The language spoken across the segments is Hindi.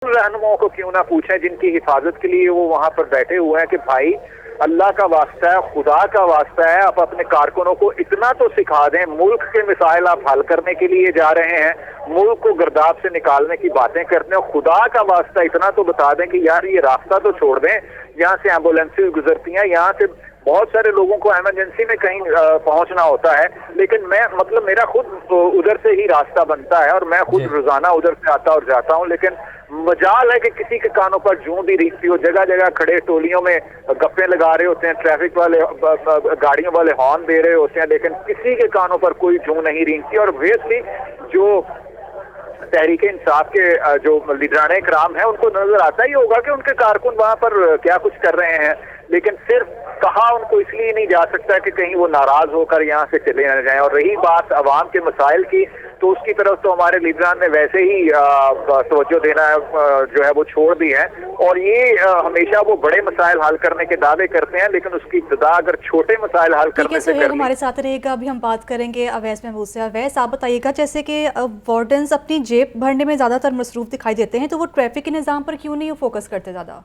रहनुमाओं को क्यों ना पूछें जिनकी हिफाजत के लिए वो वहां पर बैठे हुए हैं कि भाई अल्लाह का वास्ता है, खुदा का वास्ता है, आप अपने कारकुनों को इतना तो सिखा दें। मुल्क के मिसाइल आप हल करने के लिए जा रहे हैं, मुल्क को गर्दाब से निकालने की बातें करते हैं, खुदा का वास्ता इतना तो बता दें कि यार ये रास्ता तो छोड़ दें, यहाँ से एम्बुलेंसेज गुजरती हैं, यहाँ से बहुत सारे लोगों को इमरजेंसी में कहीं पहुंचना होता है। लेकिन मैं मेरा खुद उधर से ही रास्ता बनता है और मैं खुद रोजाना उधर से आता और जाता हूं, लेकिन मजाल है कि किसी के कानों पर जूं भी रीखती हो। जगह जगह खड़े टोलियों में गप्पे लगा रहे होते हैं, ट्रैफिक वाले गाड़ियों वाले हॉर्न दे रहे होते हैं, लेकिन किसी के कानों पर कोई जूं नहीं रींगती। और ऑब्वियसली जो तहरीक इंसाफ के जो लीडरान इकराम है उनको नजर आता ही होगा कि उनके कारकुन वहां पर क्या कुछ कर रहे हैं, लेकिन सिर्फ कहा उनको इसलिए नहीं जा सकता कि कहीं वो नाराज होकर यहाँ से चले न जाएं। और रही बात अवाम के मसाइल की, तो उसकी तरफ तो हमारे लीडरान ने वैसे ही तवज्जो देना जो है वो छोड़ दी है। और ये हमेशा वो बड़े मसाइल हल करने के दावे करते हैं, लेकिन उसकी इब्तिदा अगर छोटे मसाइल हल करने से सुहेल हमारे साथ रहेगा। अभी हम बात करेंगे अवैस महमूद से। अवैस, आप बताइएगा, जैसे कि वार्डन्स अपनी जेब भरने में ज़्यादातर मसरूफ दिखाई देते हैं, तो वो ट्रैफिक के निज़ाम पर क्यों नहीं फोकस करते ज़्यादा?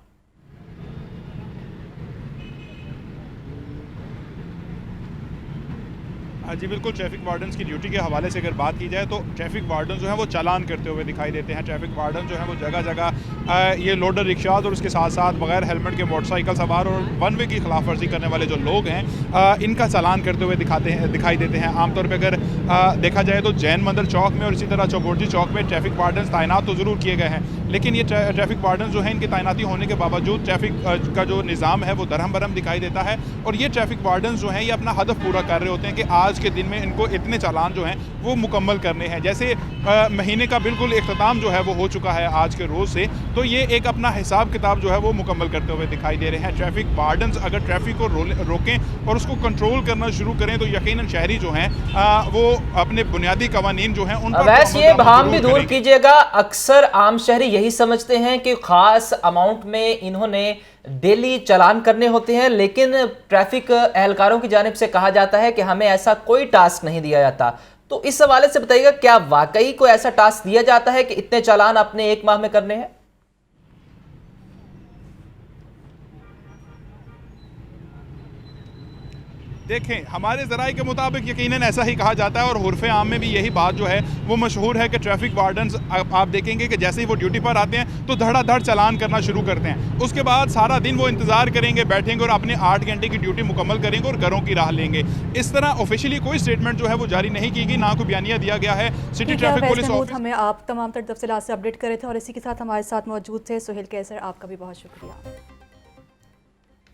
हाँ जी बिल्कुल, ट्रैफिक वार्डन्स की ड्यूटी के हवाले से अगर बात की जाए तो ट्रैफिक वार्डन जो है वो चालान करते हुए दिखाई देते हैं। ट्रैफिक वार्डन जो है वो जगह जगह ये लोडर रिक्शाज और उसके साथ साथ बगैर हेलमेट के मोटरसाइकिल सवार और वन वे की खिलाफ वर्जी करने वाले जो लोग हैं इनका चालान करते हुए दिखाई देते हैं। आमतौर पर अगर देखा जाए तो जैन मंदिर चौक में और इसी तरह चौबोर्जी चौक में ट्रैफिक वार्डन तैनात तो ज़रूर किए गए हैं, लेकिन ये ट्रैफिक वार्डन जो है इनकी तैनाती होने के बावजूद ट्रैफिक का जो निज़ाम है वो दरहम बरहम दिखाई देता है। और ये ट्रैफिक वार्डन जो हैं ये अपना हदफ पूरा कर रहे होते हैं कि आज के दिन में इनको इतने चालान जो हैं वो मुकम्मल करने हैं। जैसे महीने का बिल्कुल इख्तिताम जो है वो हो चुका है आज के रोज़ से, तो ये एक अपना हिसाब किताब जो है वो मुकम्मल करते हुए दिखाई दे रहे हैं। ट्रैफिक वार्डन्स अगर ट्रैफिक को रोकें और उसको कंट्रोल करना शुरू करें तो यकीनन शहरी जो हैं वो अपने बुनियादी कवानीन जो हैं उन पर वैसे ये भाम भी दूर कीजिएगा। अक्सर आम शहरी यही समझते हैं कि खास अमाउंट में इन्होंने डेली चालान करने होते हैं, लेकिन ट्रैफिक एहलकारों की जानिब से कहा जाता है कि हमें ऐसा कोई टास्क नहीं दिया जाता। तो इस हवाले से बताइएगा, क्या वाकई कोई ऐसा टास्क दिया जाता है कि इतने चालान आपने एक माह में करने हैं? देखें, हमारे ज़राए के मुताबिक यकीनन ऐसा ही कहा जाता है और हुर्फ़े आम में भी यही बात जो है वो मशहूर है कि ट्रैफिक वार्डन्स आप देखेंगे कि जैसे ही वो ड्यूटी पर आते हैं तो धड़ाधड़ चालान करना शुरू करते हैं। उसके बाद सारा दिन वो इंतज़ार करेंगे, बैठेंगे और अपने 8 घंटे की ड्यूटी मुकम्मल करेंगे और घरों की राह लेंगे। इस तरह ऑफिशियली कोई स्टेटमेंट जो है वो जारी नहीं की गई, ना कोई बयानिया दिया गया है। सिटी ट्रैफिक पुलिस ऑफिस हमें आप तमाम तर तफसीलात से अपडेट करे थे और इसी के साथ हमारे साथ मौजूद थे सुहेल कैसर। आपका भी बहुत शुक्रिया।